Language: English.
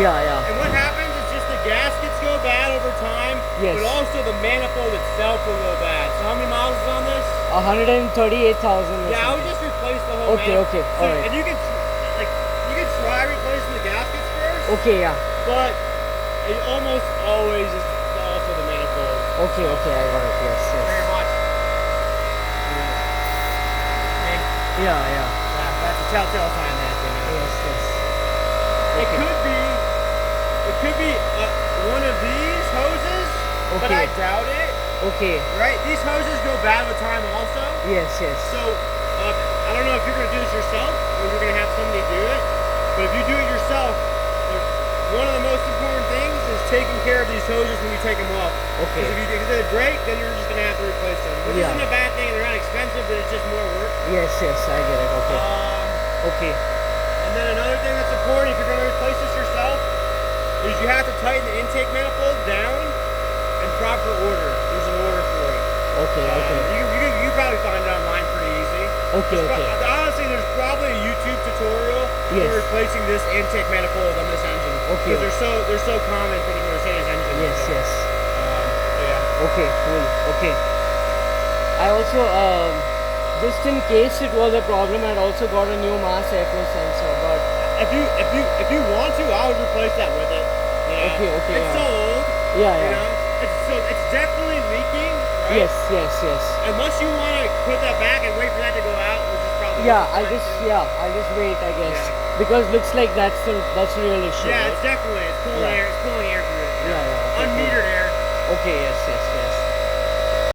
Yeah, yeah. And what happens is just the gaskets go bad over time, Yes. but also the manifold itself will go bad. So how many miles is on this? 138,000. Yeah, I would just replace the whole manifold. Okay, So, alright. and you can try replacing the gaskets first. Okay, yeah. But it almost always is also the manifold. Okay, I got it. Yes, yes. Very much. Yeah, yeah. That's a telltale sign that thing. Yes, yes. It could be one of these hoses, but I doubt it. Okay. Right? These hoses go bad with time also. Yes, yes. So, I don't know if you're going to do this yourself or you're going to have somebody do it, but if you do it yourself, one of the most important things is taking care of these hoses when you take them off. Okay. Because if they break, then you're just going to have to replace them. Which isn't a bad thing, they're not expensive, but it's just more work. Yes, yes, I get it. Okay. Okay. And then another thing that's important if you're going to replace this yourself is you have to tighten the intake manifold down in proper order. There's an order for it. Okay, okay. You probably find it online pretty easy. Okay, okay. Honestly, there's probably a YouTube tutorial for replacing this intake manifold on this engine. Okay. Because they're so common for the Mercedes engine. Yes, so. yes. Yeah. Okay, cool. Okay. I also, just in case it was a problem, I also got a new mass airflow sensor. But if you want to, I would replace that with it. You know? Okay, It's so old. Yeah, You yeah. know? It's definitely leaking. Right? Yes. Unless you want to put that back and wait for that to go out, which is probably I'll just wait, I guess. Yeah. Because looks like that's the real issue. Yeah, right? it's pulling air. It's pulling air through it. Yeah. Okay, Unmetered air. Okay, yes.